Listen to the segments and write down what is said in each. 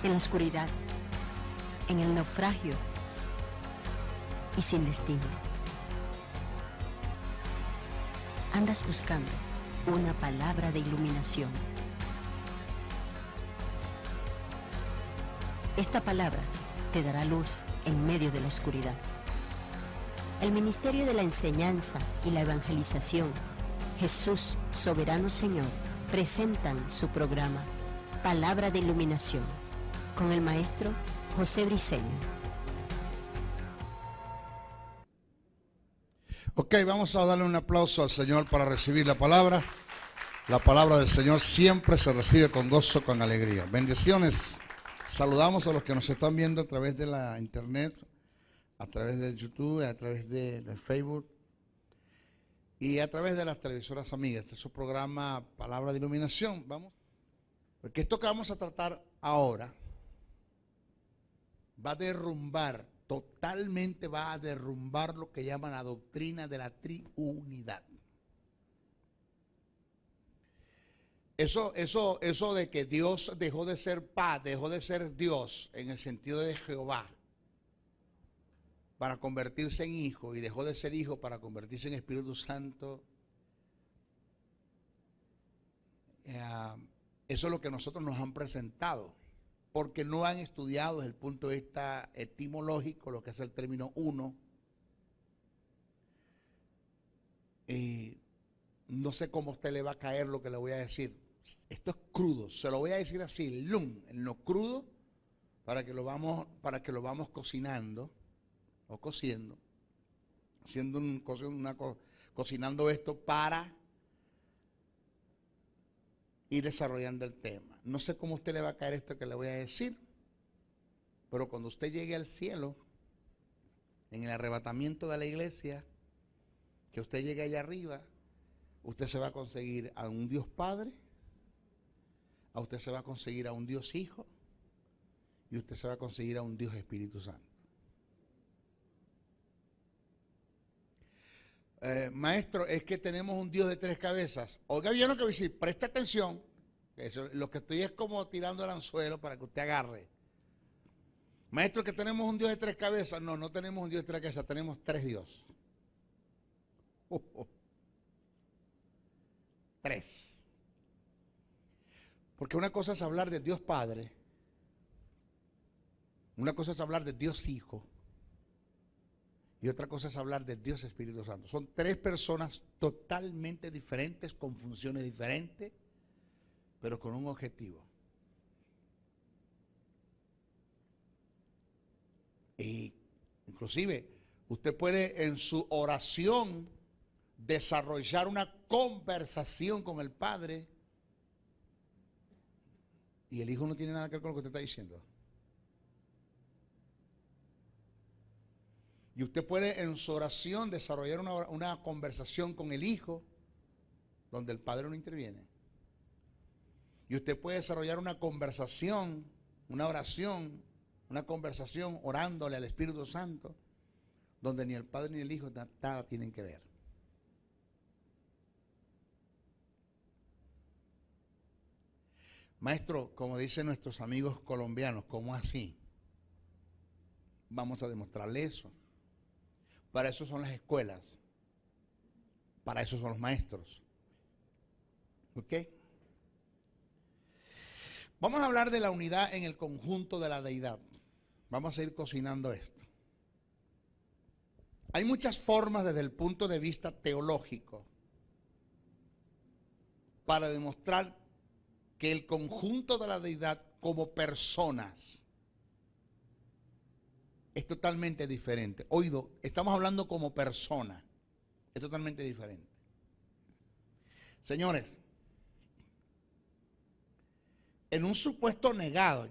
en la oscuridad, en el naufragio y sin destino. Andas buscando una palabra de iluminación. Esta palabra te dará luz en medio de la oscuridad. El Ministerio de la Enseñanza y la Evangelización, Jesús Soberano Señor, presentan su programa Palabra de Iluminación con el maestro José Briceño. Ok, vamos a darle un aplauso al Señor para recibir la palabra. La palabra del Señor siempre se recibe con gozo, con alegría. Bendiciones. Saludamos a los que nos están viendo a través de la internet, a través de YouTube, a través de Facebook y a través de las televisoras amigas. Este es su programa Palabra de Iluminación. Vamos, porque esto que vamos a tratar ahora va a derrumbar, totalmente va a derrumbar lo que llaman la doctrina de la triunidad. Eso de que Dios dejó de ser paz, dejó de ser Dios en el sentido de Jehová para convertirse en hijo y dejó de ser hijo para convertirse en Espíritu Santo. Eso es lo que nosotros nos han presentado, porque no han estudiado desde el punto de vista etimológico lo que es el término uno. No sé cómo a usted le va a caer lo que le voy a decir. Esto es crudo, se lo voy a decir así, en lo crudo, para que lo vamos cocinando o cociendo, cocinando esto para ir desarrollando el tema. No sé cómo a usted le va a caer esto que le voy a decir, pero cuando usted llegue al cielo, en el arrebatamiento de la iglesia, que usted llegue allá arriba, usted se va a conseguir a un Dios Padre, a usted se va a conseguir a un Dios Hijo y usted se va a conseguir a un Dios Espíritu Santo. Maestro, es que tenemos un Dios de tres cabezas. Oiga bien lo que voy a decir, preste atención. Lo que estoy es como tirando el anzuelo para que usted agarre. Maestro, que tenemos un Dios de tres cabezas. No, no tenemos un Dios de tres cabezas, tenemos tres dioses. Tres. Porque una cosa es hablar de Dios Padre, una cosa es hablar de Dios Hijo y otra cosa es hablar de Dios Espíritu Santo. Son tres personas totalmente diferentes, con funciones diferentes, pero con un objetivo. Y inclusive usted puede en su oración desarrollar una conversación con el Padre y el Hijo no tiene nada que ver con lo que usted está diciendo. Y usted puede en su oración desarrollar una conversación con el Hijo donde el Padre no interviene. Y usted puede desarrollar una conversación, una oración, una conversación orándole al Espíritu Santo donde ni el Padre ni el Hijo nada tienen que ver. Maestro, como dicen nuestros amigos colombianos, ¿cómo así? Vamos a demostrarle eso. Para eso son las escuelas. Para eso son los maestros. ¿Ok? Vamos a hablar de la unidad en el conjunto de la deidad. Vamos a ir cocinando esto. Hay muchas formas desde el punto de vista teológico para demostrar que el conjunto de la deidad como personas es totalmente diferente. Oído, estamos hablando como persona, es totalmente diferente. Señores, en un supuesto negado,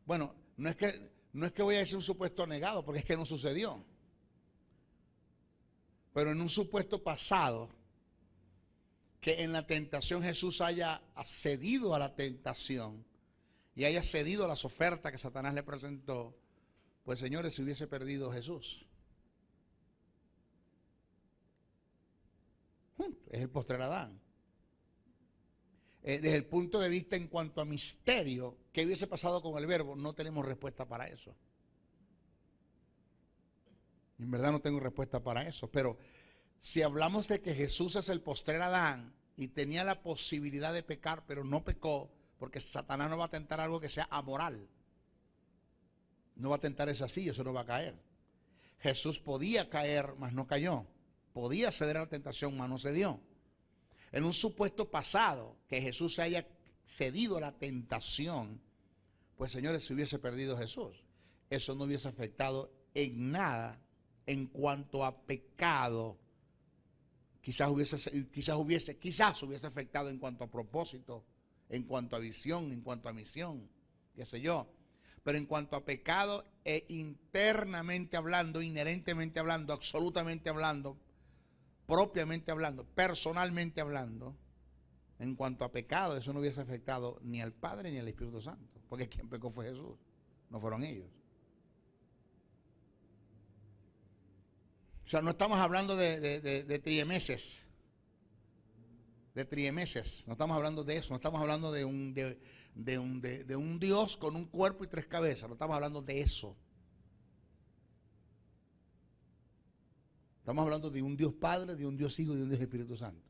bueno, no es que voy a decir un supuesto negado, porque es que no sucedió. Pero en un supuesto pasado, que en la tentación Jesús haya cedido a la tentación y haya cedido a las ofertas que Satanás le presentó, pues señores, se hubiese perdido Jesús. Es el postrer Adán. desde el punto de vista en cuanto a misterio, ¿qué hubiese pasado con el verbo? No tenemos respuesta para eso. En verdad no tengo respuesta para eso, pero si hablamos de que Jesús es el postrer Adán y tenía la posibilidad de pecar, pero no pecó, porque Satanás no va a tentar algo que sea amoral. No va a tentar esa silla, eso no va a caer. Jesús podía caer, mas no cayó. Podía ceder a la tentación, mas no cedió. En un supuesto pasado, que Jesús se haya cedido a la tentación, pues señores, si hubiese perdido Jesús, eso no hubiese afectado en nada en cuanto a pecado. Quizás hubiese afectado en cuanto a propósito, en cuanto a visión, en cuanto a misión, qué sé yo. Pero en cuanto a pecado, internamente hablando, inherentemente hablando, absolutamente hablando, propiamente hablando, personalmente hablando, en cuanto a pecado, eso no hubiese afectado ni al Padre ni al Espíritu Santo, porque quien pecó fue Jesús, no fueron ellos. O sea, no estamos hablando de triemeses, no estamos hablando de eso, no estamos hablando de un Dios con un cuerpo y tres cabezas, no estamos hablando de eso. Estamos hablando de un Dios Padre, de un Dios Hijo y de un Dios Espíritu Santo.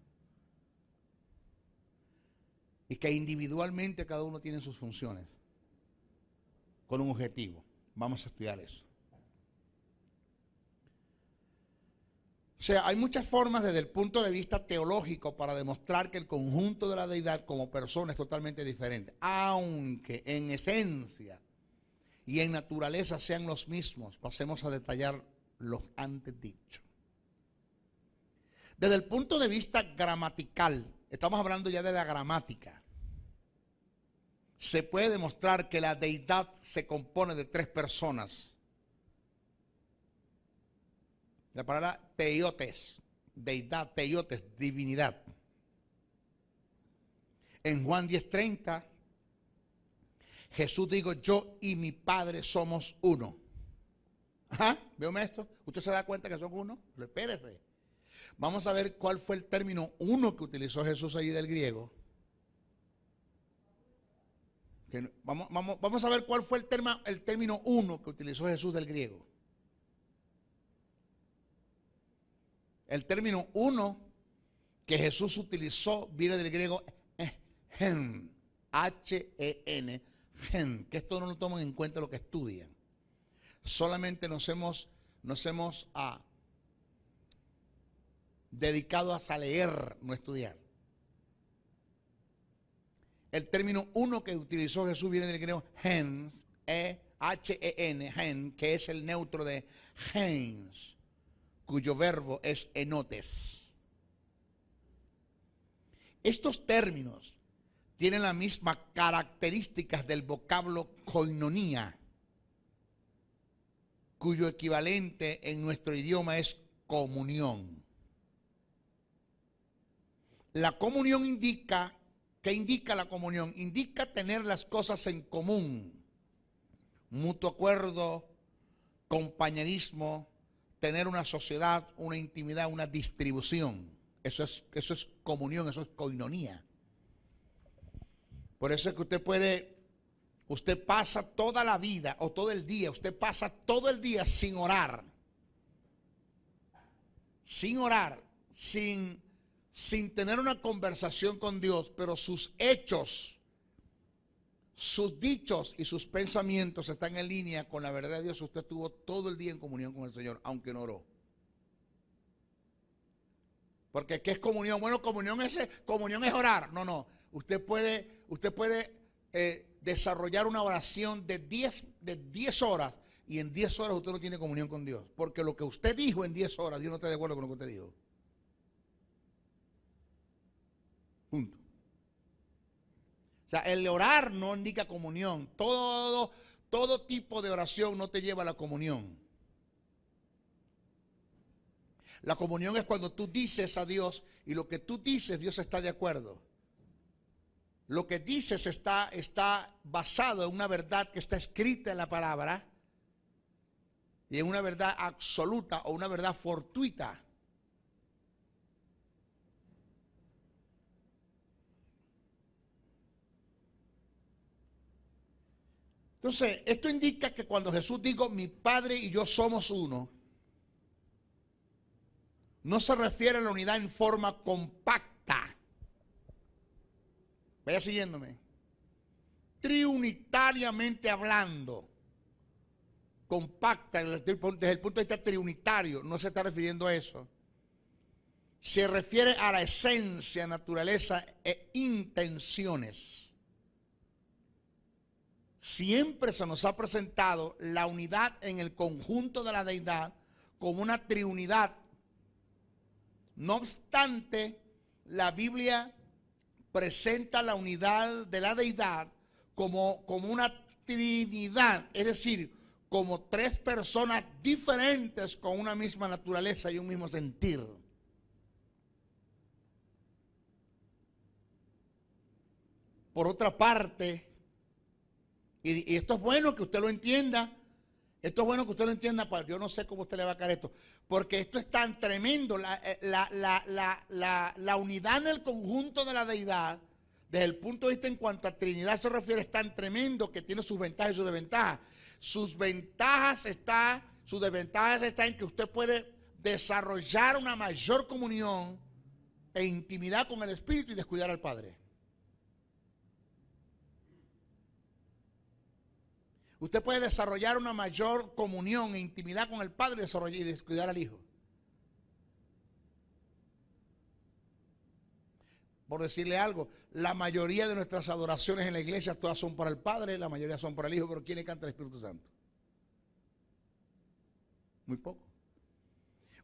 Y que individualmente cada uno tiene sus funciones, con un objetivo. Vamos a estudiar eso. O sea, hay muchas formas desde el punto de vista teológico para demostrar que el conjunto de la deidad como persona es totalmente diferente, aunque en esencia y en naturaleza sean los mismos. Pasemos a detallar los antes dichos. Desde el punto de vista gramatical, estamos hablando ya de la gramática, se puede demostrar que la deidad se compone de tres personas. La palabra teiotes, deidad, teiotes, divinidad. En Juan 10:30, Jesús dijo, yo y mi Padre somos uno. Ajá, ¿veo maestro? ¿Usted se da cuenta que son uno? Pero espérese. Vamos a ver cuál fue el término uno que utilizó Jesús allí del griego. Vamos a ver cuál fue el término uno que utilizó Jesús del griego. El término uno que Jesús utilizó viene del griego gen, H-E-N, gen, que esto no lo toman en cuenta lo que estudian. Solamente nos hemos dedicado a leer, no estudiar. El término uno que utilizó Jesús viene del griego gens, H-E-N, gen, que es el neutro de gens, cuyo verbo es enotes. Estos términos tienen las mismas características del vocablo koinonía, cuyo equivalente en nuestro idioma es comunión. La comunión indica, ¿qué indica la comunión? Indica tener las cosas en común, mutuo acuerdo, compañerismo, tener una sociedad, una intimidad, una distribución. Eso es comunión, eso es koinonía. Por eso es que usted pasa toda la vida o todo el día, usted pasa todo el día sin orar, sin tener una conversación con Dios, pero sus hechos, sus dichos y sus pensamientos están en línea con la verdad de Dios. Usted estuvo todo el día en comunión con el Señor, aunque no oró. Porque ¿qué es comunión? Bueno, comunión es orar. No. Usted puede desarrollar una oración de 10 horas y en 10 horas usted no tiene comunión con Dios. Porque lo que usted dijo en 10 horas, Dios no está de acuerdo con lo que usted dijo. Punto. O sea, el orar no indica comunión. Todo tipo de oración no te lleva a la comunión. La comunión es cuando tú dices a Dios y lo que tú dices, Dios está de acuerdo. Lo que dices está basado en una verdad que está escrita en la palabra y en una verdad absoluta o una verdad fortuita. Entonces, esto indica que cuando Jesús dijo, mi Padre y yo somos uno, no se refiere a la unidad en forma compacta. Vaya siguiéndome. Trinitariamente hablando, compacta desde el punto de vista trinitario, no se está refiriendo a eso. Se refiere a la esencia, naturaleza e intenciones. Siempre se nos ha presentado la unidad en el conjunto de la deidad como una triunidad. No obstante, la Biblia presenta la unidad de la deidad como una trinidad, es decir, como tres personas diferentes con una misma naturaleza y un mismo sentir. Por otra parte, y esto es bueno que usted lo entienda, yo no sé cómo usted le va a caer esto, porque esto es tan tremendo, la unidad en el conjunto de la deidad, desde el punto de vista en cuanto a Trinidad se refiere, es tan tremendo que tiene sus ventajas y sus desventajas. Sus desventajas está en que usted puede desarrollar una mayor comunión e intimidad con el Espíritu y descuidar al Padre. Usted puede desarrollar una mayor comunión e intimidad con el Padre y descuidar al Hijo. Por decirle algo, la mayoría de nuestras adoraciones en la iglesia todas son para el Padre, la mayoría son para el Hijo, pero ¿quién le canta el Espíritu Santo? Muy poco.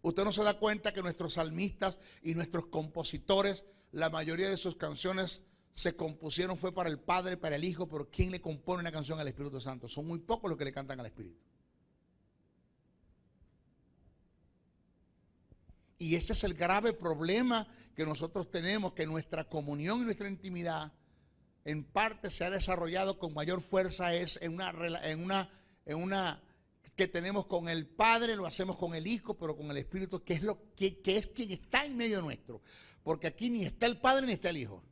Usted no se da cuenta que nuestros salmistas y nuestros compositores, la mayoría de sus canciones se compusieron fue para el Padre, para el Hijo, pero ¿quién le compone una canción al Espíritu Santo? Son muy pocos los que le cantan al Espíritu. Y ese es el grave problema que nosotros tenemos, que nuestra comunión y nuestra intimidad en parte se ha desarrollado con mayor fuerza es en una que tenemos con el Padre, lo hacemos con el Hijo, pero con el Espíritu, que es quien está en medio nuestro. Porque aquí ni está el Padre ni está el Hijo.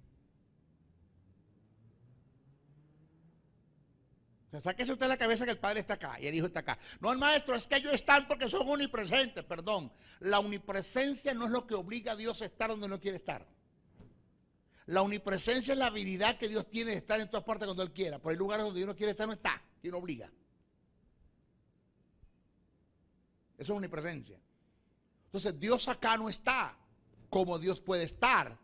O sea, sáquese usted de la cabeza que el Padre está acá y el Hijo está acá. No, el Maestro, es que ellos están porque son omnipresentes. Perdón, la omnipresencia no es lo que obliga a Dios a estar donde no quiere estar. La omnipresencia es la habilidad que Dios tiene de estar en todas partes cuando Él quiera. Pero hay lugares donde Dios no quiere estar, no está. ¿Quién lo obliga? Eso es omnipresencia. Entonces, Dios acá no está como Dios puede estar.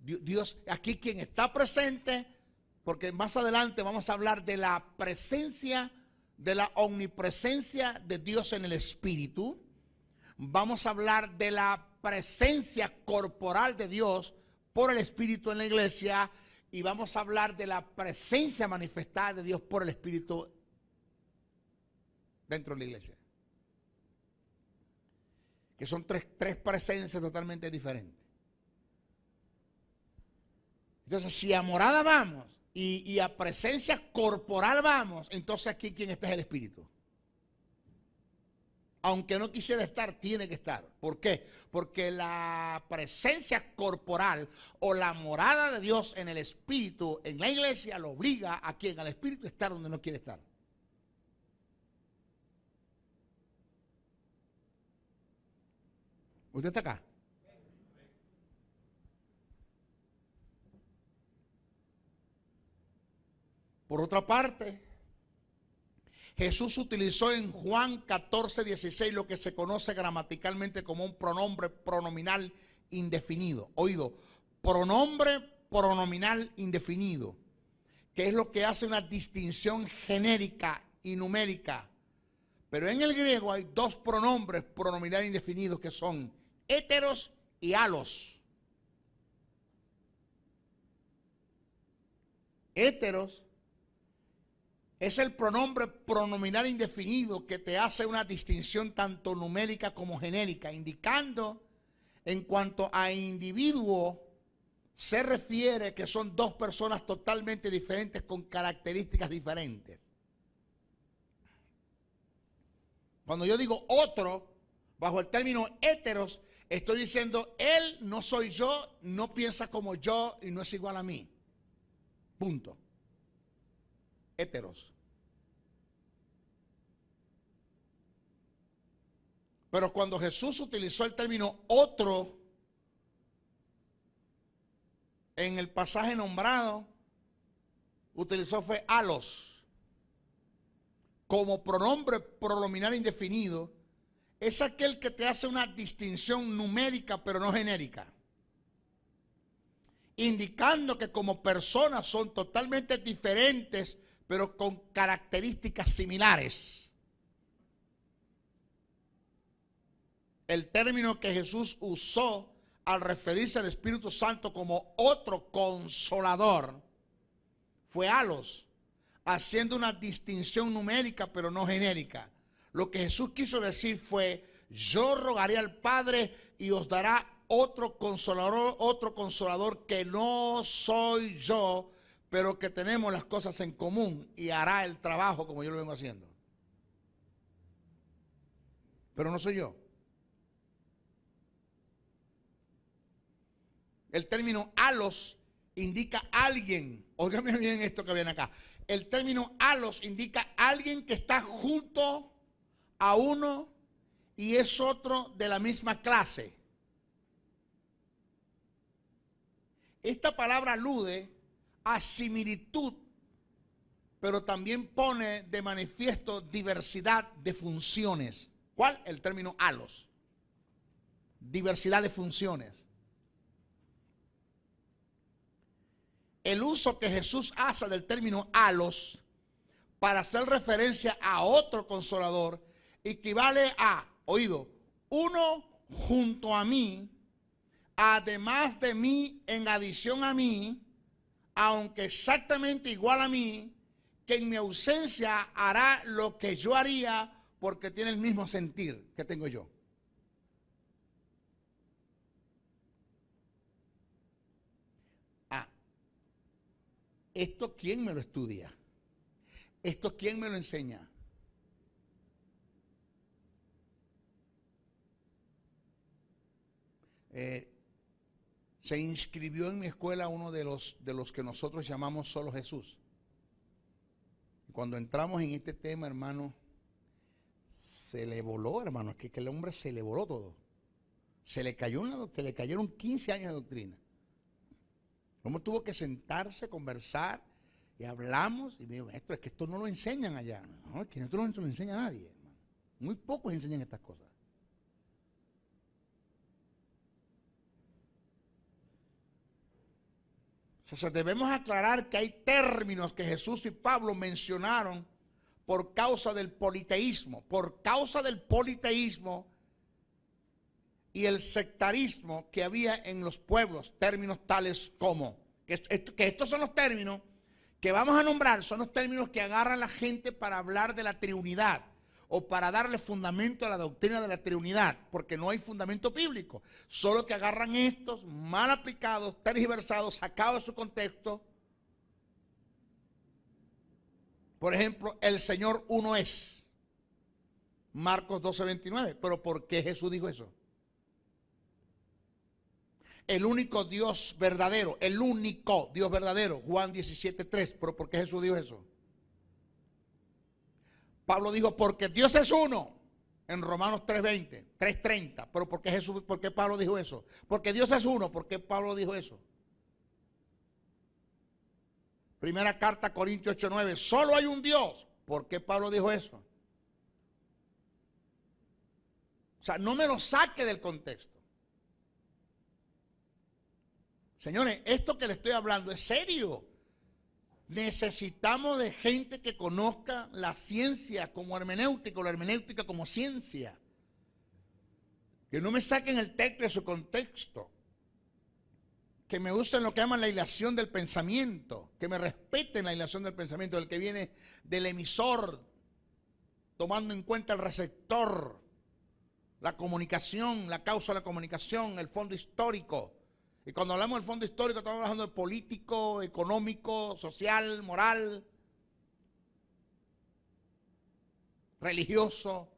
Dios, aquí quien está presente, porque más adelante vamos a hablar de la presencia, de la omnipresencia de Dios en el Espíritu. Vamos a hablar de la presencia corporal de Dios por el Espíritu en la iglesia. Y vamos a hablar de la presencia manifestada de Dios por el Espíritu dentro de la iglesia. Que son tres presencias totalmente diferentes. Entonces, si a morada vamos y a presencia corporal vamos, entonces aquí quien está es el Espíritu. Aunque no quisiera estar, tiene que estar. ¿Por qué? Porque la presencia corporal o la morada de Dios en el Espíritu, en la iglesia, lo obliga a quien, al Espíritu, a estar donde no quiere estar. ¿Usted está acá? Por otra parte, Jesús utilizó en Juan 14:16 lo que se conoce gramaticalmente como un pronombre pronominal indefinido. Oído, pronombre pronominal indefinido, que es lo que hace una distinción genérica y numérica. Pero en el griego hay dos pronombres pronominales indefinidos que son héteros y alos. Héteros es el pronombre pronominal indefinido que te hace una distinción tanto numérica como genérica, indicando en cuanto a individuo se refiere que son dos personas totalmente diferentes con características diferentes. Cuando yo digo otro, bajo el término héteros, estoy diciendo él no soy yo, no piensa como yo y no es igual a mí. Punto. héteros. Pero cuando Jesús utilizó el término otro en el pasaje nombrado, utilizó fue alos. Como pronombre pronominal indefinido, es aquel que te hace una distinción numérica pero no genérica, indicando que como personas son totalmente diferentes pero con características similares. El término que Jesús usó al referirse al Espíritu Santo como otro consolador fue alos, haciendo una distinción numérica pero no genérica. Lo que Jesús quiso decir fue: yo rogaré al Padre y os dará otro consolador que no soy yo, pero que tenemos las cosas en común y hará el trabajo como yo lo vengo haciendo. Pero no soy yo. El término alos indica alguien. Óigame bien esto que viene acá. El término alos indica alguien que está junto a uno y es otro de la misma clase. Esta palabra alude a similitud, pero también pone de manifiesto diversidad de funciones. ¿Cuál? El término alos. Diversidad de funciones. El uso que Jesús hace del término alos para hacer referencia a otro consolador equivale a, oído, uno junto a mí, además de mí, en adición a mí, aunque exactamente igual a mí, que en mi ausencia hará lo que yo haría porque tiene el mismo sentir que tengo yo. ¿Esto quién me lo estudia? ¿Esto quién me lo enseña? Se inscribió en mi escuela uno de los que nosotros llamamos Solo Jesús. Cuando entramos en este tema, hermano, se le voló, hermano, es que el hombre se le voló todo. Se le cayeron 15 años de doctrina. El hombre tuvo que sentarse, conversar, y hablamos, y me dijo: maestro, es que esto no lo enseñan allá. No, es que esto no lo enseña nadie, hermano. Muy pocos enseñan estas cosas. O sea, debemos aclarar que hay términos que Jesús y Pablo mencionaron por causa del politeísmo. Por causa del politeísmo y el sectarismo que había en los pueblos, términos tales como, que estos son los términos que vamos a nombrar, son los términos que agarra la gente para hablar de la Trinidad o para darle fundamento a la doctrina de la Trinidad, porque no hay fundamento bíblico, solo que agarran estos mal aplicados, tergiversados, sacados de su contexto. Por ejemplo, el Señor uno es, Marcos 12:29, pero ¿por qué Jesús dijo eso? El único Dios verdadero, el único Dios verdadero, Juan 17:3, pero ¿por qué Jesús dijo eso? Pablo dijo: porque Dios es uno, en Romanos 3:20, 3:30, pero ¿por qué Pablo dijo eso? Porque Dios es uno, ¿por qué Pablo dijo eso? Primera carta a Corintios 8:9, solo hay un Dios, ¿por qué Pablo dijo eso? O sea, no me lo saque del contexto. Señores, esto que le estoy hablando es serio. Necesitamos de gente que conozca la ciencia como hermenéutica, o la hermenéutica como ciencia. Que no me saquen el texto de su contexto. Que me usen lo que llaman la hilación del pensamiento. Que me respeten la hilación del pensamiento, del que viene del emisor, tomando en cuenta el receptor, la comunicación, la causa de la comunicación, el fondo histórico. Y cuando hablamos del fondo histórico, estamos hablando de político, económico, social, moral, religioso.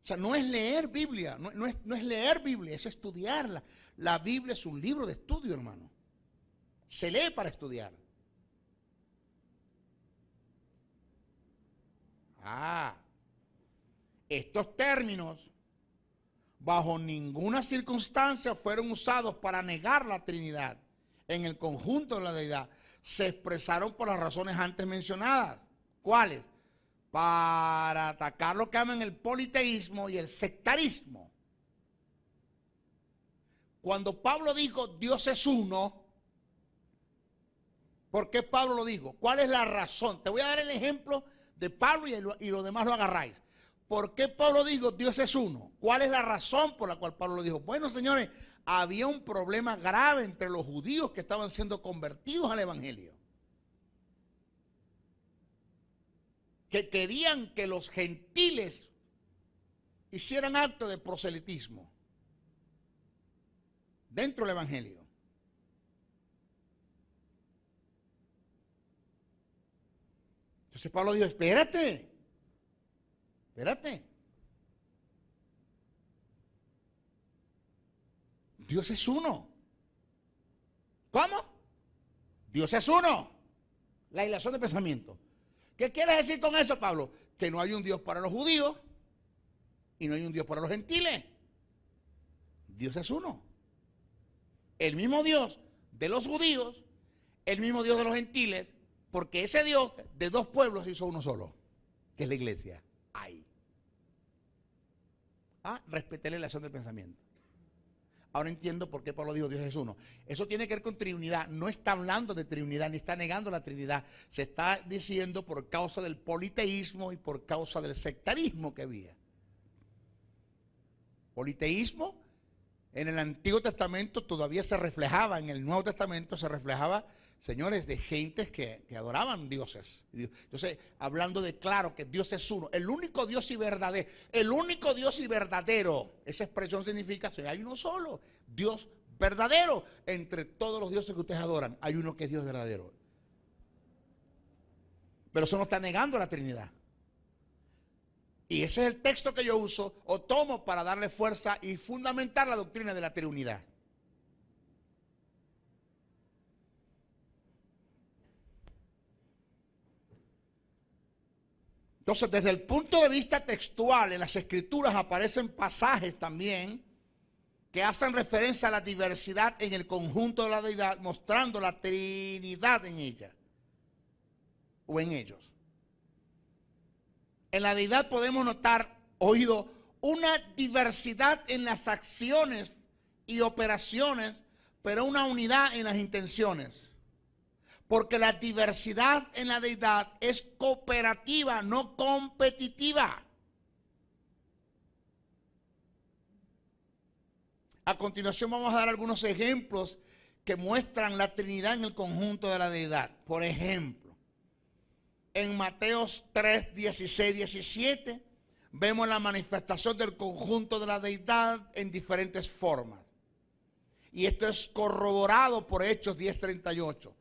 O sea, no es leer Biblia, no es leer Biblia, es estudiarla. La Biblia es un libro de estudio, hermano. Se lee para estudiar. Estos términos bajo ninguna circunstancia fueron usados para negar la Trinidad en el conjunto de la deidad. Se expresaron por las razones antes mencionadas. ¿Cuáles? Para atacar lo que llaman el politeísmo y el sectarismo. Cuando Pablo dijo Dios es uno, ¿por qué Pablo lo dijo? ¿Cuál es la razón? Te voy a dar el ejemplo de Pablo y lo demás lo agarráis. ¿Por qué Pablo dijo Dios es uno? ¿Cuál es la razón por la cual Pablo lo dijo? Bueno, señores, había un problema grave entre los judíos que estaban siendo convertidos al evangelio, que querían que los gentiles hicieran acto de proselitismo dentro del evangelio. Entonces Pablo dijo, espérate. Dios es uno. ¿Cómo? Dios es uno. La hilación de pensamiento. ¿Qué quieres decir con eso, Pablo? Que no hay un Dios para los judíos y no hay un Dios para los gentiles. Dios es uno. El mismo Dios de los judíos, el mismo Dios de los gentiles, porque ese Dios de dos pueblos hizo uno solo, que es la iglesia. Ahí. Respeté la relación del pensamiento. Ahora entiendo por qué Pablo dijo Dios es uno. Eso tiene que ver con Trinidad. No está hablando de Trinidad, ni está negando la Trinidad. Se está diciendo por causa del politeísmo y por causa del sectarismo que había. Politeísmo en el Antiguo Testamento todavía se reflejaba, en el Nuevo Testamento se reflejaba, señores, de gentes que adoraban dioses. Entonces, hablando de claro que Dios es uno, el único Dios y verdadero, esa expresión significa que hay uno solo, Dios verdadero. Entre todos los dioses que ustedes adoran, hay uno que es Dios verdadero. Pero eso no está negando la Trinidad. Y ese es el texto que yo uso o tomo para darle fuerza y fundamentar la doctrina de la Trinidad. Entonces, desde el punto de vista textual, en las Escrituras aparecen pasajes también que hacen referencia a la diversidad en el conjunto de la deidad, mostrando la Trinidad en ella o en ellos. En la deidad podemos notar, una diversidad en las acciones y operaciones, pero una unidad en las intenciones. Porque la diversidad en la deidad es cooperativa, no competitiva. A continuación vamos a dar algunos ejemplos que muestran la Trinidad en el conjunto de la deidad. Por ejemplo, en Mateos 3, 16, 17, vemos la manifestación del conjunto de la deidad en diferentes formas. Y esto es corroborado por Hechos 10, 38.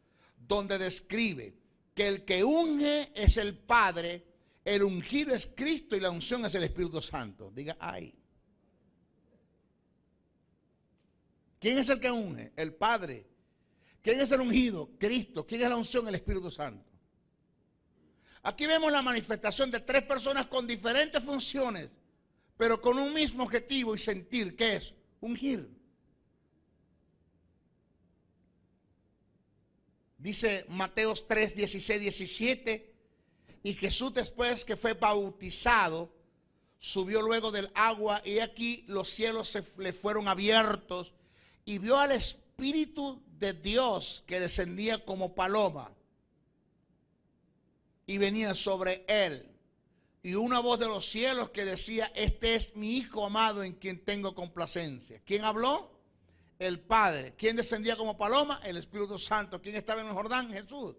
Donde describe que el que unge es el Padre, el ungido es Cristo y la unción es el Espíritu Santo. Diga, ay. ¿Quién es el que unge? El Padre. ¿Quién es el ungido? Cristo. ¿Quién es la unción? El Espíritu Santo. Aquí vemos la manifestación de tres personas con diferentes funciones, pero con un mismo objetivo y sentir, ¿qué es? Ungir. Dice Mateos 3, 16, 17, y Jesús después que fue bautizado, subió luego del agua y aquí los cielos le fueron abiertos y vio al Espíritu de Dios que descendía como paloma y venía sobre él. Y una voz de los cielos que decía, este es mi Hijo amado en quien tengo complacencia. ¿Quién habló? El Padre. ¿Quién descendía como paloma? El Espíritu Santo. ¿Quién estaba en el Jordán? Jesús.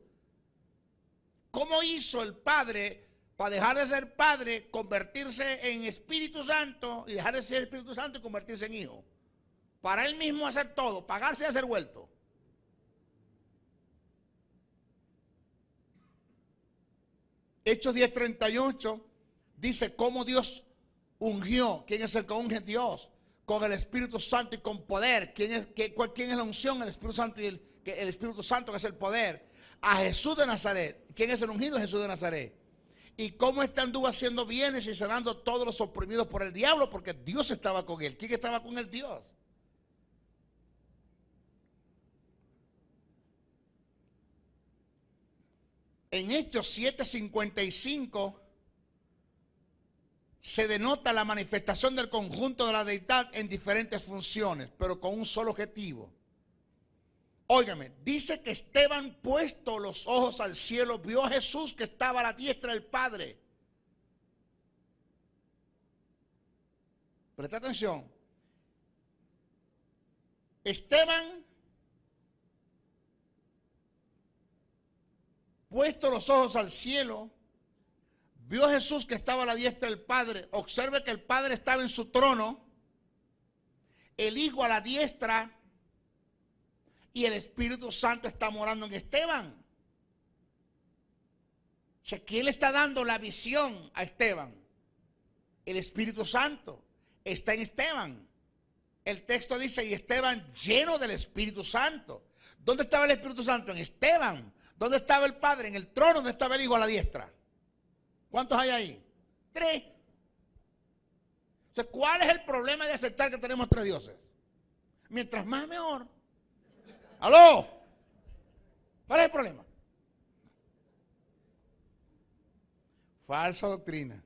¿Cómo hizo el Padre para dejar de ser Padre, convertirse en Espíritu Santo y dejar de ser Espíritu Santo y convertirse en Hijo? Para él mismo hacer todo, pagarse y hacer vuelto. Hechos 10:38 dice cómo Dios ungió. ¿Quién es el que unge? Dios. Con el Espíritu Santo y con poder. ¿Quién es la unción? El Espíritu Santo y el que el Espíritu Santo, que es el poder, a Jesús de Nazaret. ¿Quién es el ungido? Jesús de Nazaret. Y cómo anduvo haciendo bienes y sanando todos los oprimidos por el diablo, porque Dios estaba con él. ¿Quién estaba con él? Dios. En Hechos 7:55 se denota la manifestación del conjunto de la deidad en diferentes funciones, pero con un solo objetivo. Óigame, dice que Esteban, puesto los ojos al cielo, vio a Jesús que estaba a la diestra del Padre. Presta atención. Esteban, puesto los ojos al cielo, vio a Jesús que estaba a la diestra del Padre. Observe que el Padre estaba en su trono, el Hijo a la diestra, y el Espíritu Santo está morando en Esteban. O sea, ¿quién le está dando la visión a Esteban? El Espíritu Santo está en Esteban. El texto dice, y Esteban lleno del Espíritu Santo. ¿Dónde estaba el Espíritu Santo? En Esteban. ¿Dónde estaba el Padre? En el trono. ¿Dónde estaba el Hijo a la diestra? ¿Cuántos hay ahí? 3. O sea, ¿cuál es el problema de aceptar que tenemos 3 dioses? Mientras más, mejor. ¡Aló! ¿Cuál es el problema? Falsa doctrina.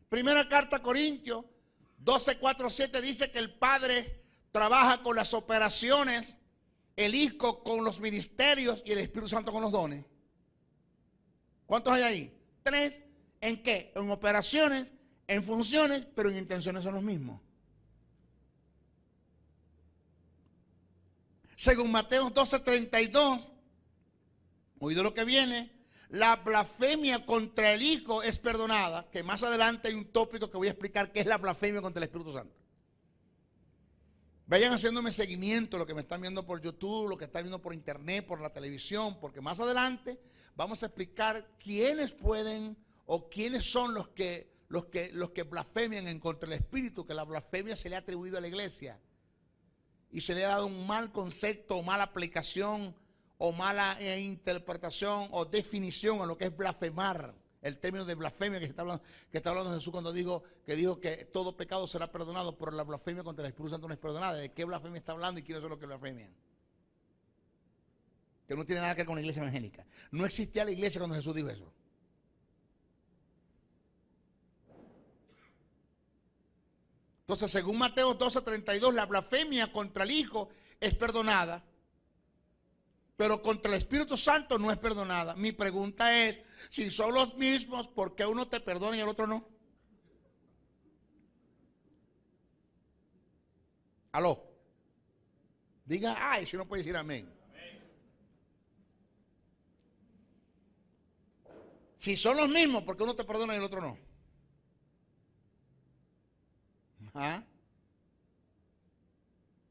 Primera carta a Corintios 12:4-7 dice que el Padre trabaja con las operaciones, el Hijo con los ministerios y el Espíritu Santo con los dones. ¿Cuántos hay ahí? 3. ¿En qué? En operaciones, en funciones, pero en intenciones son los mismos. Según Mateo 12:32, oído lo que viene, la blasfemia contra el Hijo es perdonada, que más adelante hay un tópico que voy a explicar qué es la blasfemia contra el Espíritu Santo. Vayan haciéndome seguimiento, lo que me están viendo por YouTube, lo que están viendo por internet, por la televisión, porque más adelante vamos a explicar quiénes pueden o quiénes son los que blasfemian en contra del Espíritu, que la blasfemia se le ha atribuido a la iglesia y se le ha dado un mal concepto o mala aplicación o mala interpretación o definición a lo que es blasfemar. El término de blasfemia que está hablando Jesús cuando dijo que todo pecado será perdonado, pero la blasfemia contra el Espíritu Santo no es perdonada. ¿De qué blasfemia está hablando y quiénes son los que blasfemian? Que no tiene nada que ver con la iglesia evangélica. No existía la iglesia cuando Jesús dijo eso. Entonces, según Mateo 12:32, la blasfemia contra el Hijo es perdonada, pero contra el Espíritu Santo no es perdonada. Mi pregunta es, si son los mismos, ¿por qué uno te perdona y el otro no? Aló. Diga, ay, si no puede decir amén. Si son los mismos, ¿por qué uno te perdona y el otro no? ¿Ah?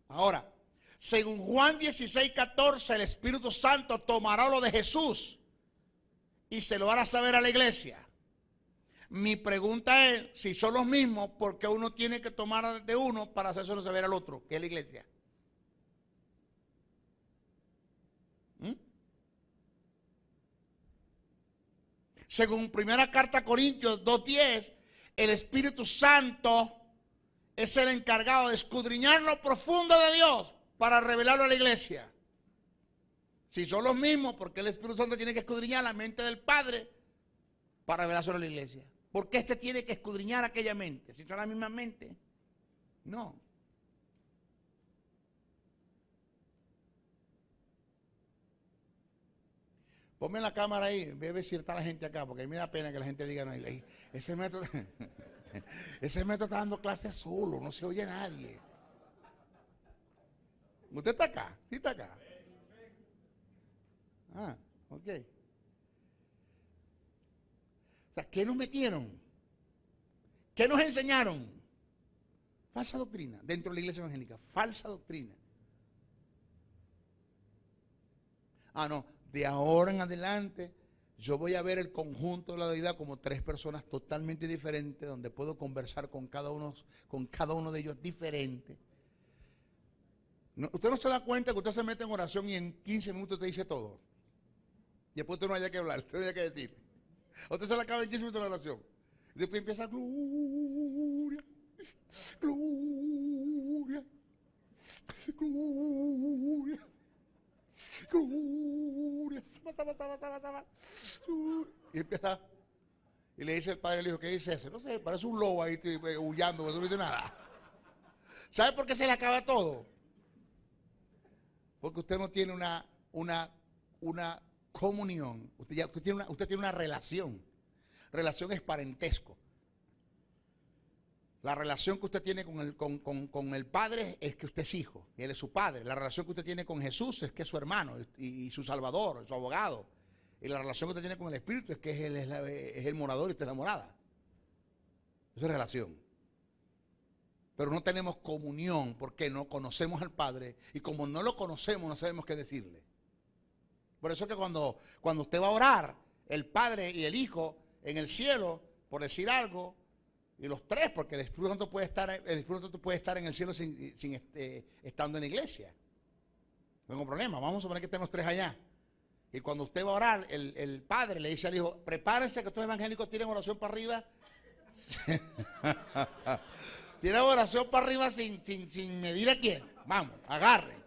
Ahora, según Juan 16:14, el Espíritu Santo tomará lo de Jesús y se lo hará saber a la iglesia. Mi pregunta es, si son los mismos, ¿por qué uno tiene que tomar de uno para hacérselo saber al otro, que es la iglesia? Según primera carta a Corintios 2:10, el Espíritu Santo es el encargado de escudriñar lo profundo de Dios para revelarlo a la iglesia. Si son los mismos, ¿por qué el Espíritu Santo tiene que escudriñar la mente del Padre para revelárselo a la iglesia? ¿Por qué este tiene que escudriñar aquella mente? Si son la misma mente. No. Ponme la cámara ahí, ve a ver si está la gente acá, porque a mí me da pena que la gente diga, no, ese método, ese método está dando clases solo, no se oye a nadie. ¿Usted está acá? ¿Sí está acá? Ah, ok. O sea, ¿qué nos metieron? ¿Qué nos enseñaron? Falsa doctrina dentro de la iglesia evangélica, falsa doctrina. Ah, no, de ahora en adelante yo voy a ver el conjunto de la deidad como 3 personas totalmente diferentes, donde puedo conversar con cada uno de ellos diferente. Usted no se da cuenta que usted se mete en oración y en 15 minutos te dice todo. Y después usted no haya que hablar, usted no haya que decir. A usted se le acaba en 15 minutos la oración. Y después empieza gloria, gloria, gloria, gloria. Y empieza. Y le dice el padre al hijo, ¿qué dice ese? No sé, parece un lobo ahí huyendo, no dice nada. ¿Sabe por qué se le acaba todo? Porque usted no tiene una comunión, usted tiene una relación. Relación es parentesco. La relación que usted tiene con el Padre es que usted es hijo, y Él es su Padre. La relación que usted tiene con Jesús es que es su hermano y su Salvador, su abogado. Y la relación que usted tiene con el Espíritu es que Él es el morador y usted es la morada. Eso es relación. Pero no tenemos comunión porque no conocemos al Padre, y como no lo conocemos no sabemos qué decirle. Por eso es que cuando usted va a orar, el Padre y el Hijo en el cielo, por decir algo, y los tres, porque el Espíritu Santo puede estar en el cielo estando en la iglesia. No tengo problema, vamos a suponer que estén los tres allá. Y cuando usted va a orar, el Padre le dice al Hijo, prepárense que estos evangélicos tienen oración para arriba. Tienen oración para arriba sin medir a quién. Vamos, agarren.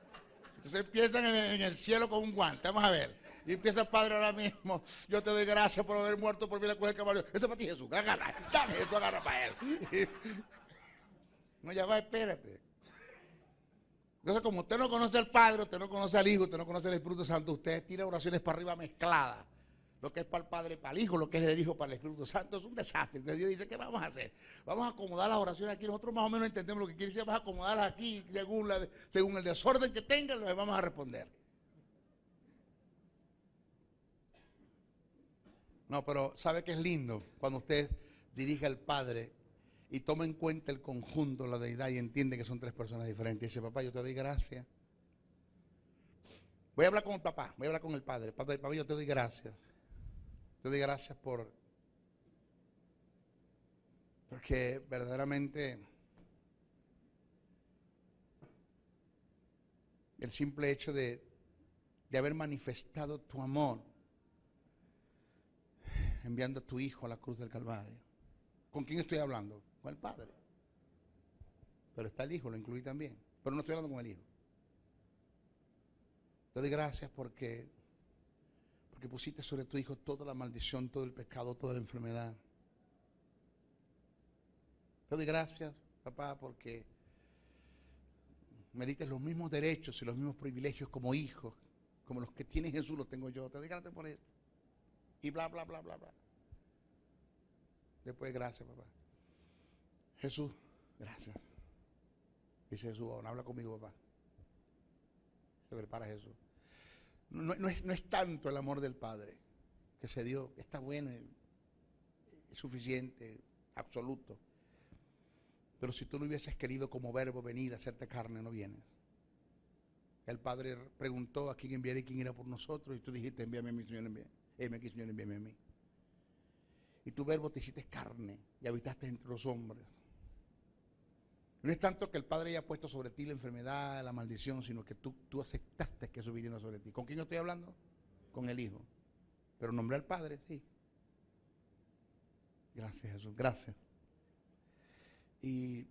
Entonces empiezan en el cielo con un guante. Vamos a ver. Y empieza el Padre ahora mismo. Yo te doy gracias por haber muerto por mí en la cruz del Calvario. Eso es para ti, Jesús. Agarra. Dame eso, agarra para él. No, ya va, espérate. Entonces, como usted no conoce al Padre, usted no conoce al Hijo, usted no conoce al Espíritu Santo, usted tira oraciones para arriba mezcladas. Lo que es para el Padre, para el Hijo, lo que es del Hijo, para el Espíritu Santo, es un desastre. Entonces Dios dice, ¿qué vamos a hacer? Vamos a acomodar las oraciones aquí. Nosotros más o menos entendemos lo que quiere decir, vamos a acomodarlas aquí según el desorden que tengan, les vamos a responder. No, pero ¿sabe qué es lindo? Cuando usted dirige al Padre y toma en cuenta el conjunto, la deidad, y entiende que son tres personas diferentes. Y dice, papá, yo te doy gracias. Voy a hablar con el papá, voy a hablar con el Padre. Papá, yo te doy gracias. Te doy gracias porque verdaderamente el simple hecho de haber manifestado tu amor enviando a tu Hijo a la cruz del Calvario. ¿Con quién estoy hablando? Con el Padre. Pero está el Hijo, lo incluí también. Pero no estoy hablando con el Hijo. Te doy gracias porque pusiste sobre tu Hijo toda la maldición, todo el pecado, toda la enfermedad. Te doy gracias, papá, porque me diste los mismos derechos y los mismos privilegios como hijo, como los que tiene Jesús los tengo yo. Te doy gracias por eso. Y bla, bla, bla, bla, bla. Después, gracias, papá. Jesús, gracias. Dice Jesús, ahora habla conmigo, papá. Se prepara Jesús. No es tanto el amor del Padre que se dio, está bueno, es suficiente, absoluto. Pero si tú no hubieses querido como verbo venir a hacerte carne, no vienes. El Padre preguntó a quién enviaré y quién irá por nosotros, y tú dijiste, envíame a mí, Señor, envíame aquí, Señor, envíame a mí. Y tu verbo te hiciste carne y habitaste entre los hombres. No es tanto que el Padre haya puesto sobre ti la enfermedad, la maldición, sino que tú aceptaste que eso viniera sobre ti. ¿Con quién estoy hablando? Con el Hijo. Pero nombré al Padre, sí. Gracias, Jesús, gracias. Y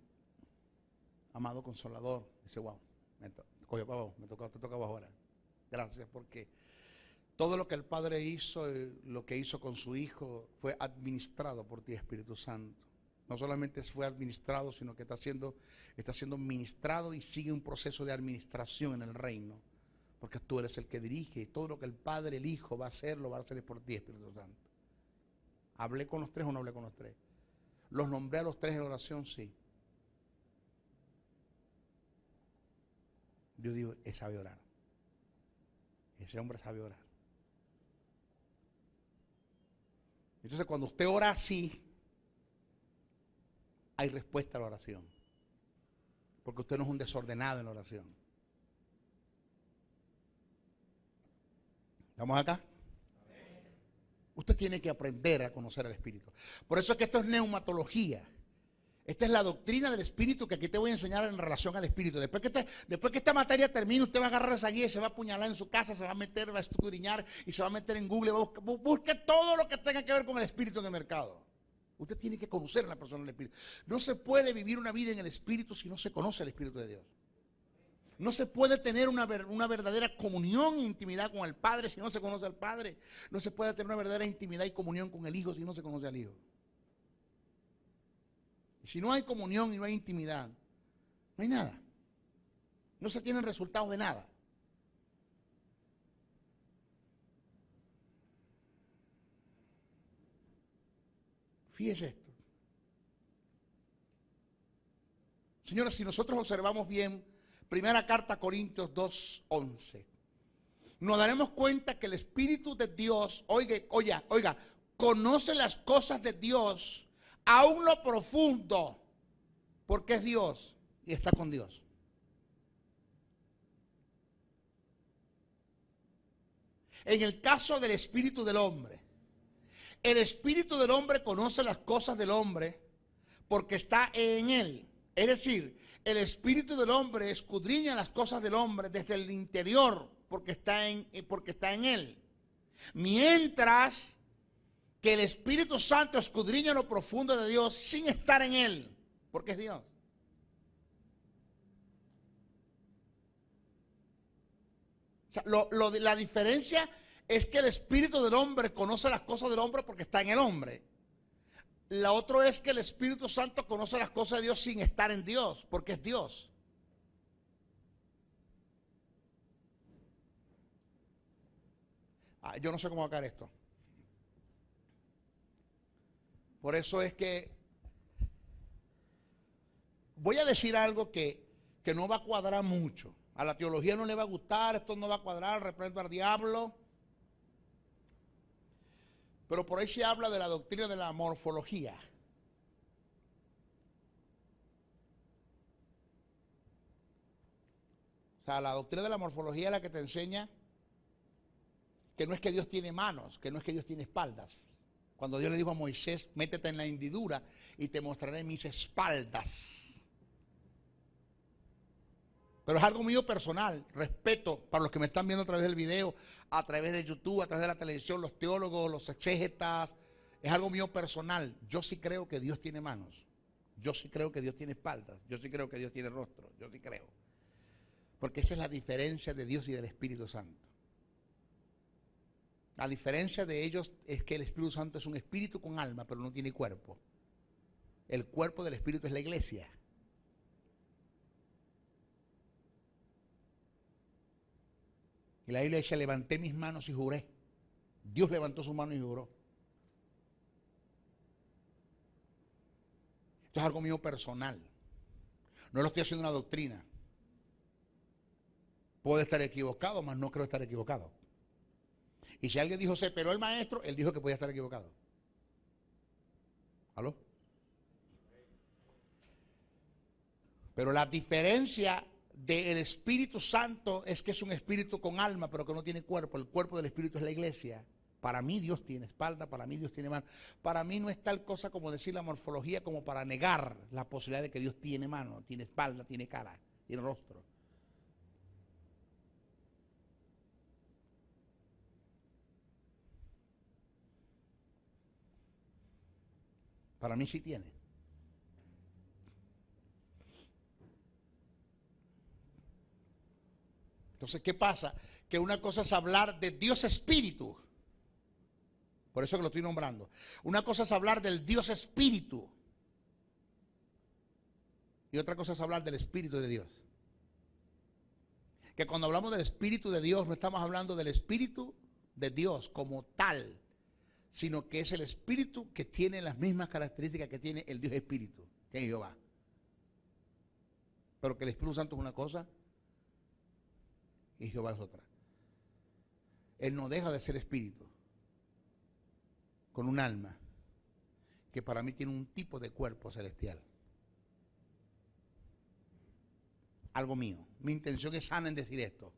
amado Consolador, dice, wow, te toca vos ahora. Gracias, porque todo lo que el Padre hizo, lo que hizo con su Hijo, fue administrado por ti, Espíritu Santo. No solamente fue administrado, sino que está siendo ministrado y sigue un proceso de administración en el reino. Porque tú eres el que dirige y todo lo que el Padre, el Hijo va a hacer, lo va a hacer por ti, Espíritu Santo. ¿Hablé con los tres o no hablé con los tres? ¿Los nombré a los tres en oración? Sí. Yo digo, él sabe orar. Ese hombre sabe orar. Entonces cuando usted ora así, hay respuesta a la oración. Porque usted no es un desordenado en la oración. ¿Estamos acá? Usted tiene que aprender a conocer al Espíritu. Por eso es que esto es neumatología. Esta es la doctrina del Espíritu que aquí te voy a enseñar en relación al Espíritu. Después que esta materia termine, usted va a agarrar esa guía y se va a apuñalar en su casa, se va a meter, va a escudriñar y se va a meter en Google. Busque todo lo que tenga que ver con el Espíritu en el mercado. Usted tiene que conocer a la persona del Espíritu. No se puede vivir una vida en el Espíritu si no se conoce el Espíritu de Dios. No se puede tener una verdadera comunión e intimidad con el Padre si no se conoce al Padre. No se puede tener una verdadera intimidad y comunión con el Hijo si no se conoce al Hijo. Y si no hay comunión y no hay intimidad, no hay nada. No se tienen resultados de nada. Fíjese esto. Señores, si nosotros observamos bien, primera carta a Corintios 2:11, nos daremos cuenta que el Espíritu de Dios, oiga, conoce las cosas de Dios, aún lo profundo, porque es Dios y está con Dios. En el caso del espíritu del hombre, el espíritu del hombre conoce las cosas del hombre porque está en él. Es decir, el espíritu del hombre escudriña las cosas del hombre desde el interior porque está en él. Mientras que el Espíritu Santo escudriña lo profundo de Dios sin estar en él, porque es Dios. O sea, la diferencia es que el espíritu del hombre conoce las cosas del hombre porque está en el hombre. La otra es que el Espíritu Santo conoce las cosas de Dios sin estar en Dios, porque es Dios. Yo no sé cómo va a caer esto. Por eso es que voy a decir algo que no va a cuadrar mucho. A la teología no le va a gustar, esto no va a cuadrar, reprendo al diablo. Pero por ahí se habla de la doctrina de la morfología. O sea, la doctrina de la morfología es la que te enseña que no es que Dios tiene manos, que no es que Dios tiene espaldas. Cuando Dios le dijo a Moisés, métete en la hendidura y te mostraré mis espaldas. Pero es algo mío personal, respeto para los que me están viendo a través del video, a través de YouTube, a través de la televisión, los teólogos, los exégetas. Es algo mío personal. Yo sí creo que Dios tiene manos. Yo sí creo que Dios tiene espaldas. Yo sí creo que Dios tiene rostro. Yo sí creo. Porque esa es la diferencia de Dios y del Espíritu Santo. La diferencia de ellos es que el Espíritu Santo es un espíritu con alma, pero no tiene cuerpo. El cuerpo del Espíritu es la iglesia. Y la Biblia dice, levanté mis manos y juré. Dios levantó su mano y juró. Esto es algo mío personal. No lo estoy haciendo una doctrina. Puedo estar equivocado, mas no creo estar equivocado. Y si alguien dijo, se peló el maestro, él dijo que podía estar equivocado. ¿Aló? Pero la diferencia del Espíritu Santo es que es un espíritu con alma, pero que no tiene cuerpo. El cuerpo del Espíritu es la iglesia. Para mí Dios tiene espalda, para mí Dios tiene mano. Para mí no es tal cosa como decir la morfología como para negar la posibilidad de que Dios tiene mano, tiene espalda, tiene cara, tiene rostro. Para mí sí tiene. Entonces, ¿qué pasa? Que una cosa es hablar de Dios Espíritu. Por eso que lo estoy nombrando. Una cosa es hablar del Dios Espíritu. Y otra cosa es hablar del Espíritu de Dios. Que cuando hablamos del Espíritu de Dios, no estamos hablando del Espíritu de Dios como tal, sino que es el Espíritu que tiene las mismas características que tiene el Dios Espíritu, que es Jehová. Pero que el Espíritu Santo es una cosa y Jehová es otra. Él no deja de ser espíritu, con un alma, que para mí tiene un tipo de cuerpo celestial. Algo mío. Mi intención es sana en decir esto.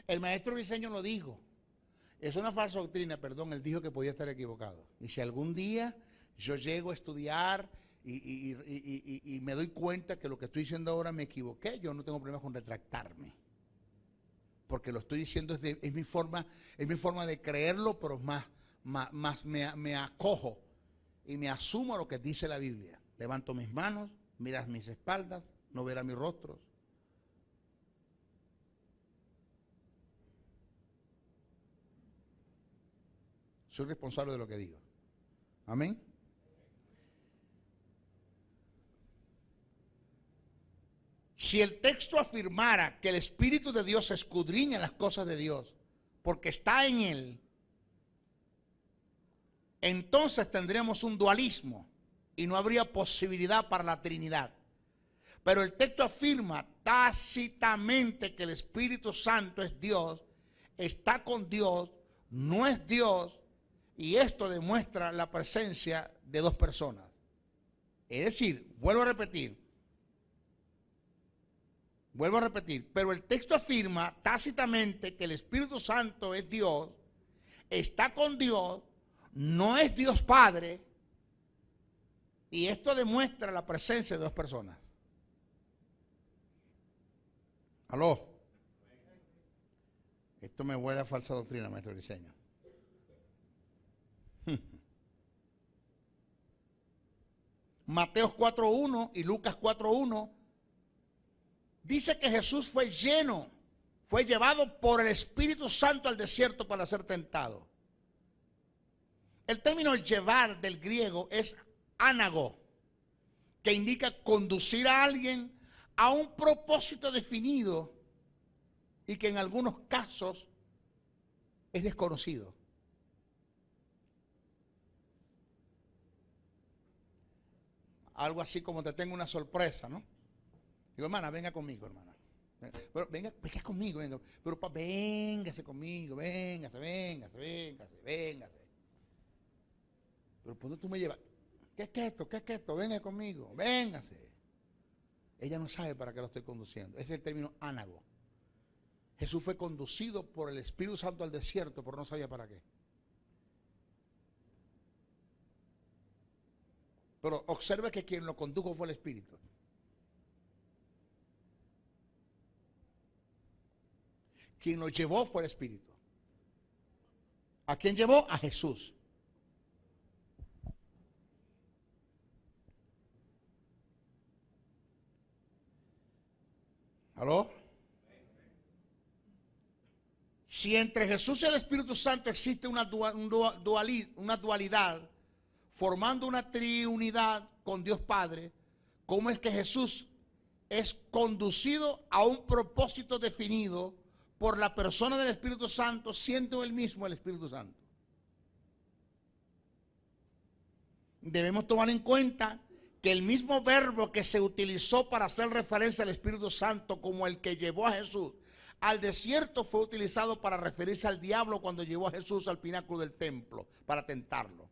El maestro Briceño lo dijo. Es una falsa doctrina, perdón, él dijo que podía estar equivocado. Y si algún día yo llego a estudiar y me doy cuenta que lo que estoy diciendo ahora me equivoqué, yo no tengo problema con retractarme. Porque lo estoy diciendo, es mi forma de creerlo, pero más me acojo y me asumo a lo que dice la Biblia. Levanto mis manos, miras mis espaldas, no verás mis rostros. Soy responsable de lo que digo. Amén. Si el texto afirmara que el Espíritu de Dios escudriña las cosas de Dios porque está en Él, entonces tendríamos un dualismo y no habría posibilidad para la Trinidad. Pero el texto afirma tácitamente que el Espíritu Santo es Dios, está con Dios, no es Dios, y esto demuestra la presencia de dos personas. Es decir, vuelvo a repetir, pero el texto afirma tácitamente que el Espíritu Santo es Dios, está con Dios, no es Dios Padre, y esto demuestra la presencia de dos personas. ¿Aló? Esto me huele a falsa doctrina, maestro Diseño. Mateo 4.1 y Lucas 4.1 dice que Jesús fue llevado por el Espíritu Santo al desierto para ser tentado. El término llevar del griego es ánago, que indica conducir a alguien a un propósito definido y que en algunos casos es desconocido. Algo así como te tengo una sorpresa, ¿no? Digo, hermana, venga conmigo, hermana. Pero venga conmigo, venga. Pero véngase conmigo, véngase. Pero ¿por dónde tú me llevas? ¿Qué es esto? Venga conmigo, véngase. Ella no sabe para qué lo estoy conduciendo. Ese es el término ánago. Jesús fue conducido por el Espíritu Santo al desierto, pero no sabía para qué. Pero observe que quien lo condujo fue el Espíritu. Quien lo llevó fue el Espíritu. ¿A quién llevó? A Jesús. ¿Aló? Si entre Jesús y el Espíritu Santo existe una dualidad, formando una triunidad con Dios Padre, ¿cómo es que Jesús es conducido a un propósito definido por la persona del Espíritu Santo, siendo él mismo el Espíritu Santo? Debemos tomar en cuenta que el mismo verbo que se utilizó para hacer referencia al Espíritu Santo como el que llevó a Jesús al desierto fue utilizado para referirse al diablo cuando llevó a Jesús al pináculo del templo para tentarlo.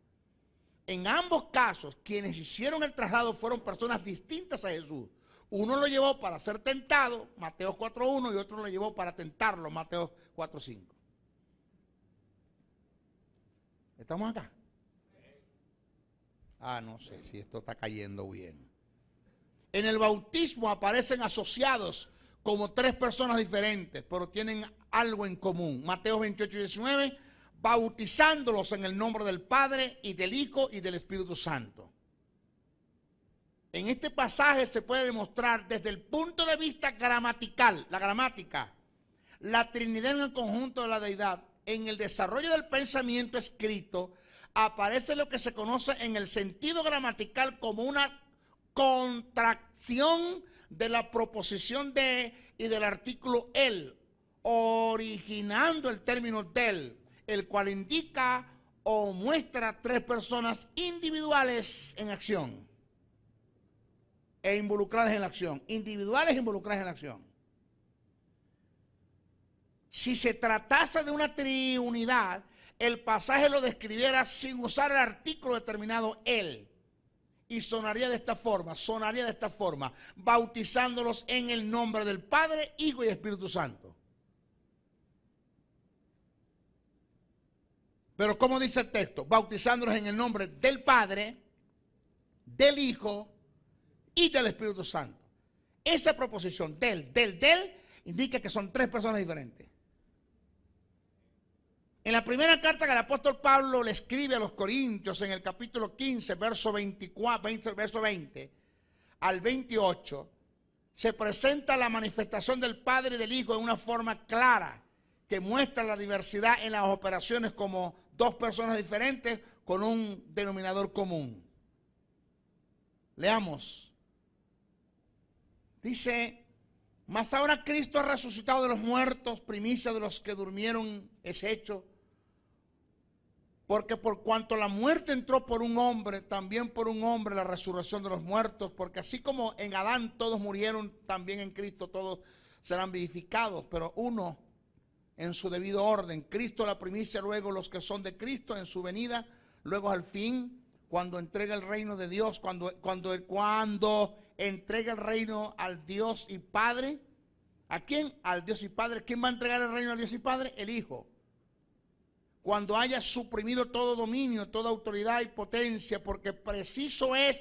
En ambos casos, quienes hicieron el traslado fueron personas distintas a Jesús. Uno lo llevó para ser tentado, Mateo 4.1, y otro lo llevó para tentarlo, Mateo 4.5. ¿Estamos acá? No sé si esto está cayendo bien. En el bautismo aparecen asociados como tres personas diferentes, pero tienen algo en común. Mateo 28:19, bautizándolos en el nombre del Padre y del Hijo y del Espíritu Santo. En este pasaje se puede demostrar desde el punto de vista gramatical, la gramática, la Trinidad en el conjunto de la deidad. En el desarrollo del pensamiento escrito aparece lo que se conoce en el sentido gramatical como una contracción de la proposición de y del artículo el, originando el término del, el cual indica o muestra tres personas individuales en acción e involucradas en la acción, individuales involucradas en la acción. Si se tratase de una triunidad, el pasaje lo describiera sin usar el artículo determinado el, y sonaría de esta forma, bautizándolos en el nombre del Padre, Hijo y Espíritu Santo. Pero ¿cómo dice el texto? Bautizándolos en el nombre del Padre del Hijo y del Espíritu Santo. Esa proposición del, indica que son tres personas diferentes. En la primera carta que el apóstol Pablo le escribe a los Corintios, en el capítulo 15, verso 20 al 28, se presenta la manifestación del Padre y del Hijo en una forma clara, que muestra la diversidad en las operaciones como dos personas diferentes con un denominador común. Leamos. Dice: mas ahora Cristo ha resucitado de los muertos, primicia de los que durmieron es hecho. Porque por cuanto la muerte entró por un hombre, también por un hombre la resurrección de los muertos. Porque así como en Adán todos murieron, también en Cristo todos serán vivificados. Pero uno en su debido orden. Cristo la primicia, luego los que son de Cristo en su venida. Luego al fin, cuando entrega el reino de Dios, cuando entrega el reino al Dios y Padre. ¿A quién? Al Dios y Padre. ¿Quién va a entregar el reino al Dios y Padre? El Hijo. Cuando haya suprimido todo dominio, toda autoridad y potencia, porque preciso es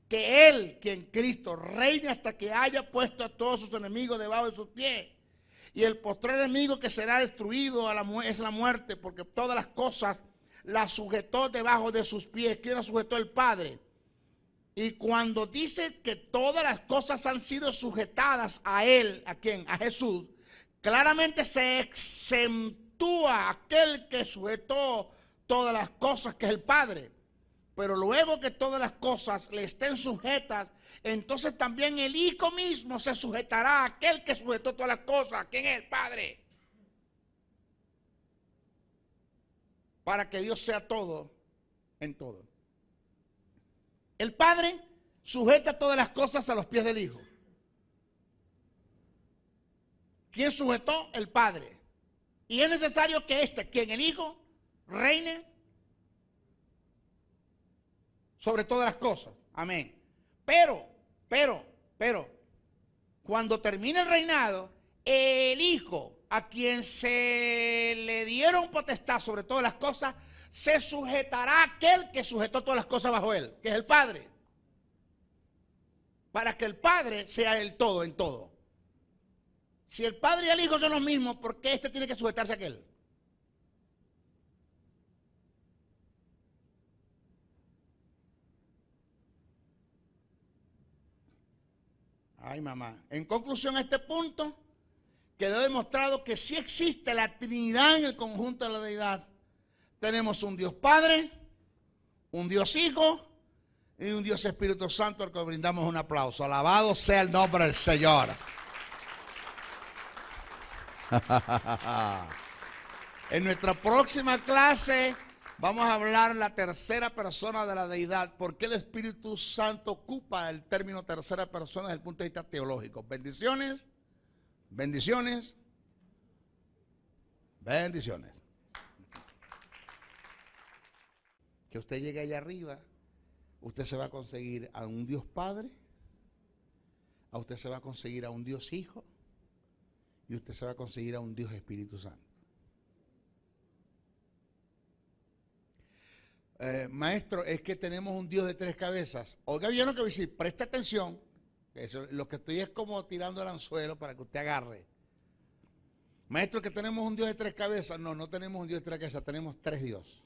que Él, quien Cristo, reine hasta que haya puesto a todos sus enemigos debajo de sus pies. Y el postrer enemigo que será destruido es la muerte, porque todas las cosas las sujetó debajo de sus pies. ¿Quién las sujetó? El Padre. Y cuando dice que todas las cosas han sido sujetadas a Él, ¿a quién? A Jesús, claramente se exentúa aquel que sujetó todas las cosas, que es el Padre. Pero luego que todas las cosas le estén sujetas, entonces también el Hijo mismo se sujetará a aquel que sujetó todas las cosas. ¿Quién es? El Padre. Para que Dios sea todo en todo. El Padre sujeta todas las cosas a los pies del Hijo. ¿Quién sujetó? El Padre. Y es necesario que quien el Hijo, reine sobre todas las cosas. Amén. Pero, cuando termine el reinado, el Hijo, a quien se le dieron potestad sobre todas las cosas, se sujetará a aquel que sujetó todas las cosas bajo él, que es el Padre. Para que el Padre sea el todo en todo. Si el Padre y el Hijo son los mismos, ¿por qué este tiene que sujetarse a aquel? Ay, mamá. En conclusión, a este punto quedó demostrado que sí existe la Trinidad en el conjunto de la deidad. Tenemos un Dios Padre, un Dios Hijo y un Dios Espíritu Santo, al que brindamos un aplauso. Alabado sea el nombre del Señor. En nuestra próxima clase vamos a hablar la tercera persona de la deidad. ¿Por qué el Espíritu Santo ocupa el término tercera persona desde el punto de vista teológico? Bendiciones, bendiciones, bendiciones. Que usted llegue allá arriba, usted se va a conseguir a un Dios Padre, a usted se va a conseguir a un Dios Hijo y usted se va a conseguir a un Dios Espíritu Santo. Maestro, es que tenemos un Dios de tres cabezas. Oiga bien lo que voy a decir, preste atención, que eso, lo que estoy es como tirando el anzuelo para que usted agarre. Maestro, que tenemos un Dios de tres cabezas. No, no tenemos un Dios de tres cabezas, tenemos tres dioses.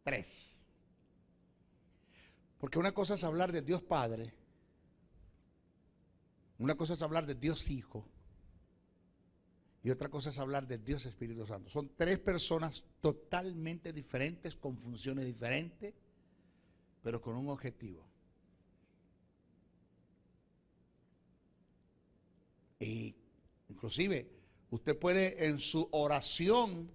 Tres. Porque una cosa es hablar de Dios Padre, una cosa es hablar de Dios Hijo y otra cosa es hablar de Dios Espíritu Santo. Son tres personas totalmente diferentes, con funciones diferentes, pero con un objetivo. Y inclusive usted puede en su oración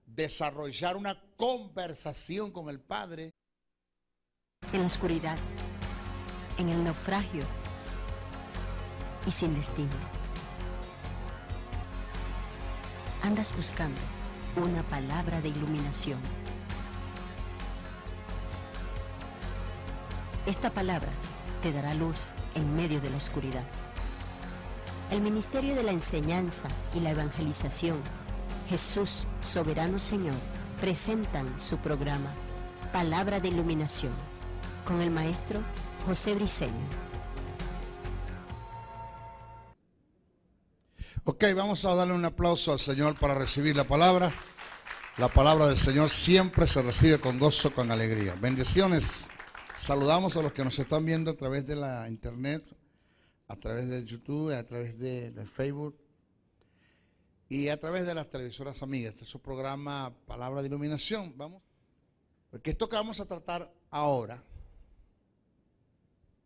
desarrollar una conversación con el Padre. En la oscuridad, en el naufragio y sin destino. Andas buscando una palabra de iluminación. Esta palabra te dará luz en medio de la oscuridad. El Ministerio de la Enseñanza y la Evangelización, Jesús, Soberano Señor, presentan su programa Palabra de iluminación con el maestro José Briceño. Ok, vamos a darle un aplauso al Señor para recibir la palabra. La palabra del Señor siempre se recibe con gozo, con alegría. Bendiciones. Saludamos a los que nos están viendo a través de la internet, a través de YouTube, a través de Facebook y a través de las televisoras amigas. Este es su programa Palabra de Iluminación. Vamos, porque esto que vamos a tratar ahora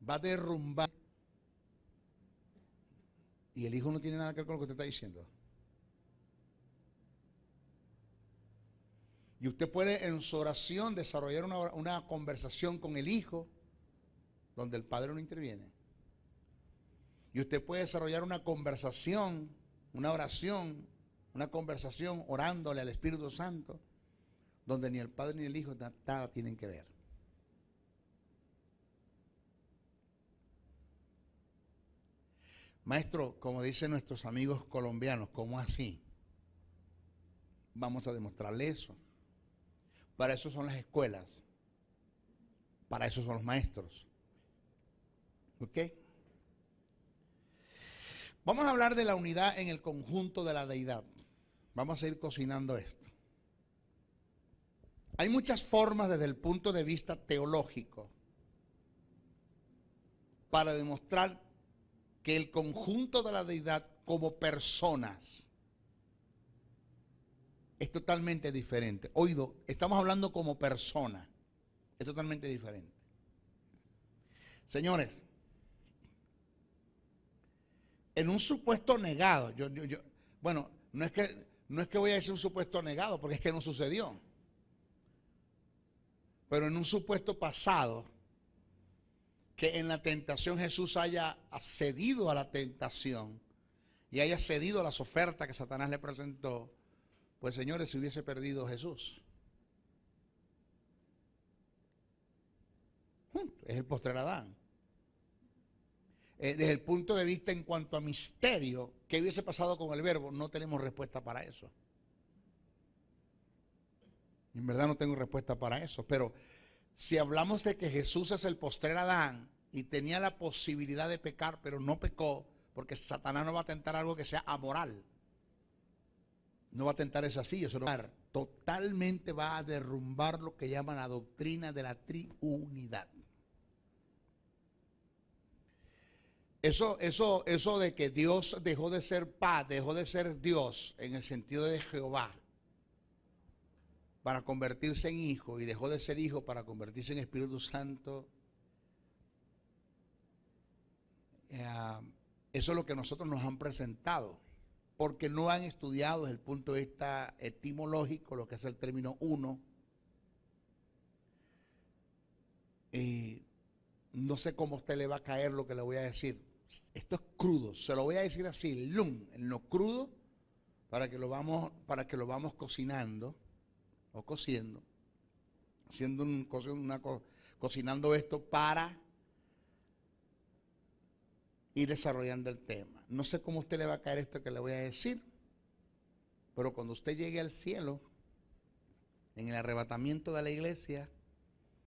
va a derrumbar. Y el hijo no tiene nada que ver con lo que usted está diciendo. Y usted puede en su oración desarrollar una conversación con el hijo donde el padre no interviene. Y usted puede desarrollar una conversación, una oración, una conversación orándole al Espíritu Santo donde ni el padre ni el hijo nada tienen que ver. Maestro, como dicen nuestros amigos colombianos, ¿cómo así? Vamos a demostrarle eso. Para eso son las escuelas. Para eso son los maestros. ¿Ok? Vamos a hablar de la unidad en el conjunto de la deidad. Vamos a ir cocinando esto. Hay muchas formas desde el punto de vista teológico para demostrar que el conjunto de la deidad como personas es totalmente diferente. Oído, estamos hablando como persona, es totalmente diferente. Señores, en un supuesto negado, bueno, no es que voy a decir un supuesto negado, porque es que no sucedió. Pero en un supuesto pasado, que en la tentación Jesús haya cedido a la tentación y haya cedido a las ofertas que Satanás le presentó, pues señores, se hubiese perdido Jesús. Es el postrer Adán. Desde el punto de vista en cuanto a misterio, ¿qué hubiese pasado con el verbo? No tenemos respuesta para eso. En verdad no tengo respuesta para eso, pero si hablamos de que Jesús es el postrer Adán y tenía la posibilidad de pecar, pero no pecó, porque Satanás no va a tentar algo que sea amoral. No va a tentar eso así, eso no va a totalmente va a derrumbar lo que llaman la doctrina de la triunidad. Eso de que Dios dejó de ser paz, dejó de ser Dios en el sentido de Jehová para convertirse en hijo y dejó de ser hijo para convertirse en Espíritu Santo, eso es lo que nosotros nos han presentado, porque no han estudiado desde el punto de vista etimológico lo que es el término uno. No sé cómo a usted le va a caer lo que le voy a decir. Esto es crudo, se lo voy a decir así, en lo crudo, para que lo vamos cocinando o cociendo, cocinando esto para ir desarrollando el tema. No sé cómo a usted le va a caer esto que le voy a decir, pero cuando usted llegue al cielo, en el arrebatamiento de la iglesia,